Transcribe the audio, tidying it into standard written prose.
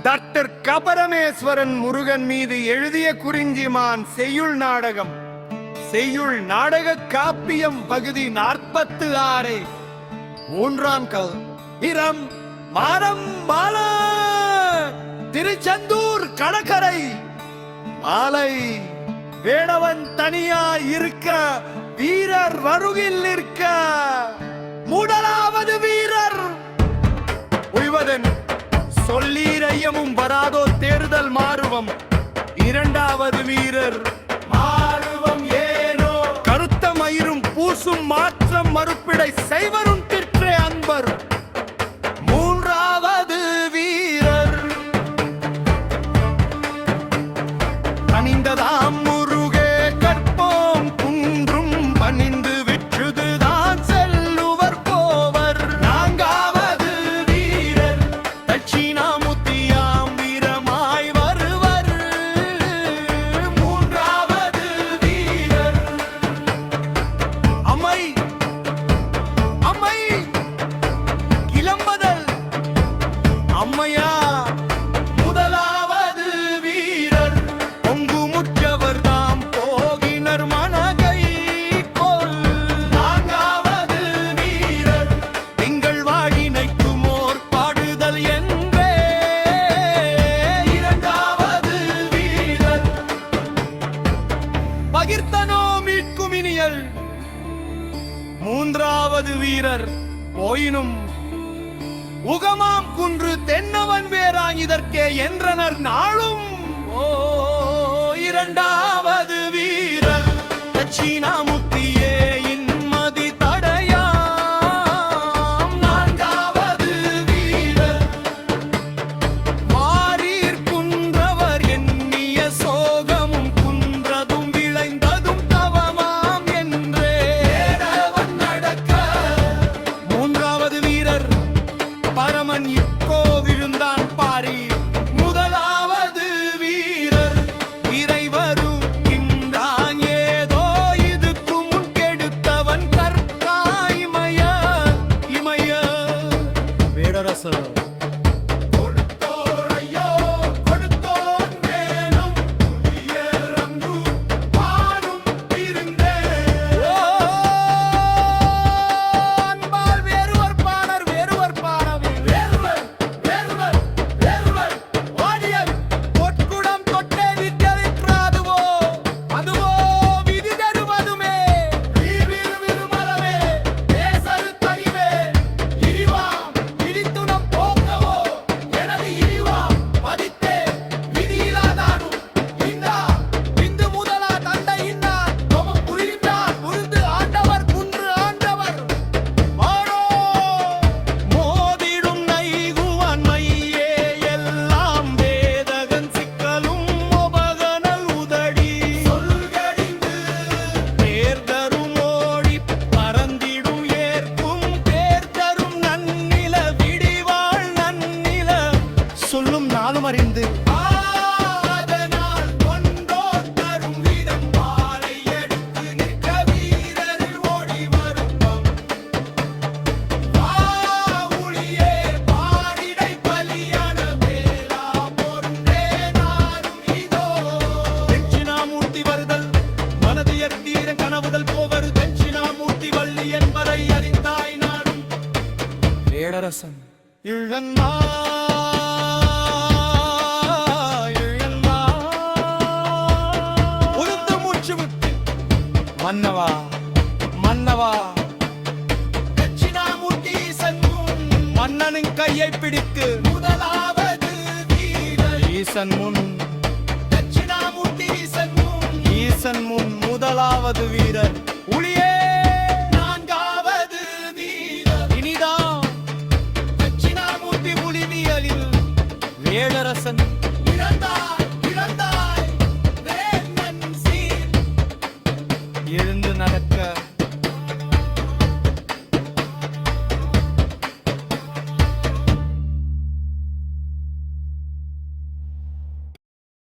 Doctor கபரமேஸ்வரன் Murugan மீது எழுதிய குறிஞ்சிமான் செய்யுள் நாடகம். செய்யுள் நாடக காப்பியம் பகுதி 46. மூன்றாம் கல் இரம் மாரம் மால திருச்செந்தூர் கடற்கரை மாலை வேடவன் தனியா இருக்க வீரர் வருகில் நிற்க முதலாவது வீரர் உய்வதன் சொல்லீரையமும் வராதோ தேர்தல் மாறுவம். இரண்டாவது வீரர் மாறுவம் ஏனோ கருத்த மயிரும் பூசும் மாற்றம் மறுப்பிடை செய்வரும் திற்றே அன்பர். மூன்றாவது வீரர் அணிந்ததாம் முருகே கற்போம் குன்றும் பணிந்து விற்றுதுதான் செல்லுவர் போவர். நான்காவது வீரர் தட்சிணாமுத்தியாம் வீரமாய் வருவர். மூன்றாவது வீரர் அம்மை அம்மை இளம்பதல் அம்மையா. முதலாவது வீரர் பொங்கு முற்றவர் தாம் போகினர் மனகை கொல். நான்காவது வீரர் திங்கள் வாழினைக்குமோர் பாடுதல் என்பே. இரண்டாவது வீரர் பகிர்த்தனோ மீட்கும் இனியல். மூன்றாவது வீரர் போயினும் உகமாம் குன்று தென்னவன் வேறாங் இதற்கே என்றனர் நாளும். ஓ இரண்டாவது வீரர் தட்சிணாமுத்தியே இன்மதி தடையாம். நான்காவது வீரர் வாரீர் குன்றவர் எண்ணிய சோகமும் குன்றதும் விளைந்ததும் தவமாம் என்றே வேடவன் நடக்க. மூன்றாவது வீரர் பரமன் இக்கோவிருந்தான் பாரி. முதலாவது வீரர் இறைவரும் கின்றான் ஏதோ இதுக்கு முன் கெடுத்தவன் கற்கா இமய இமய வேடரசர். கொடுத்தோரையோ கொடுத்தோன் வேணும் புதியரங்கு வானும் இருந்தே. அன்பால் வேறுவர் பாணர் வேறுவர் பாணவி வேறுவர் வேறுவர் வேறுவர் ஓடியர் பொற்குடம் தொட்டே விட்டரிற்றாதுவோ அதுவோ விதி தருவதுமே. விருமலவே பேசரு தனிவே இழிவாம் இடித்துணம் போக்கவோ எனது இழிவாம் பதித்தே விதியிலாதானும் இந்தா இந்து முதலா தண்டை இன்னா தொமம் புரிந்தார் புரிந்து ஆண்டவர் குன்று ஆண்டவர். மாறோ மோதிடும் நைகுவான் மையே எல்லாம் வேதகன் சிக்கலும் உபகனல் உதடி சொல்கடிந்து தேர்தரும் ஓடி பறந்திடும் ஏற்கும் தேர்தரும் நன்னில விடிவாள் நன்னில சொல்லும் நாளும் அறிந்து அதனால் கொண்டோர் தரும் விதம் பாலை எடுத்து நிற்க வீரரில் ஓடி வரும்பம். வாவுளியே பாரிடை பலியான வேளா பொருந்தே நானும் இதோ. தட்சிணாமூர்த்தி வருதல் மனது எத்தீர கனவுதல் போவது தட்சிணாமூர்த்தி வள்ளி என்பதை அறிந்தாய் நானும். வேடரசன் இழந்தா இழந்தா உளுந்து மூச்சு விட்டு மன்னவா மன்னவா தட்சிணாமூர்த்தி சன்முன் மன்னனின் கையை பிடித்து முதலாவது வீரர் ஈசன் முன் தட்சிணாமூர்த்தி ஈசன் முன் ஈசன் முன் முதலாவது வீரர்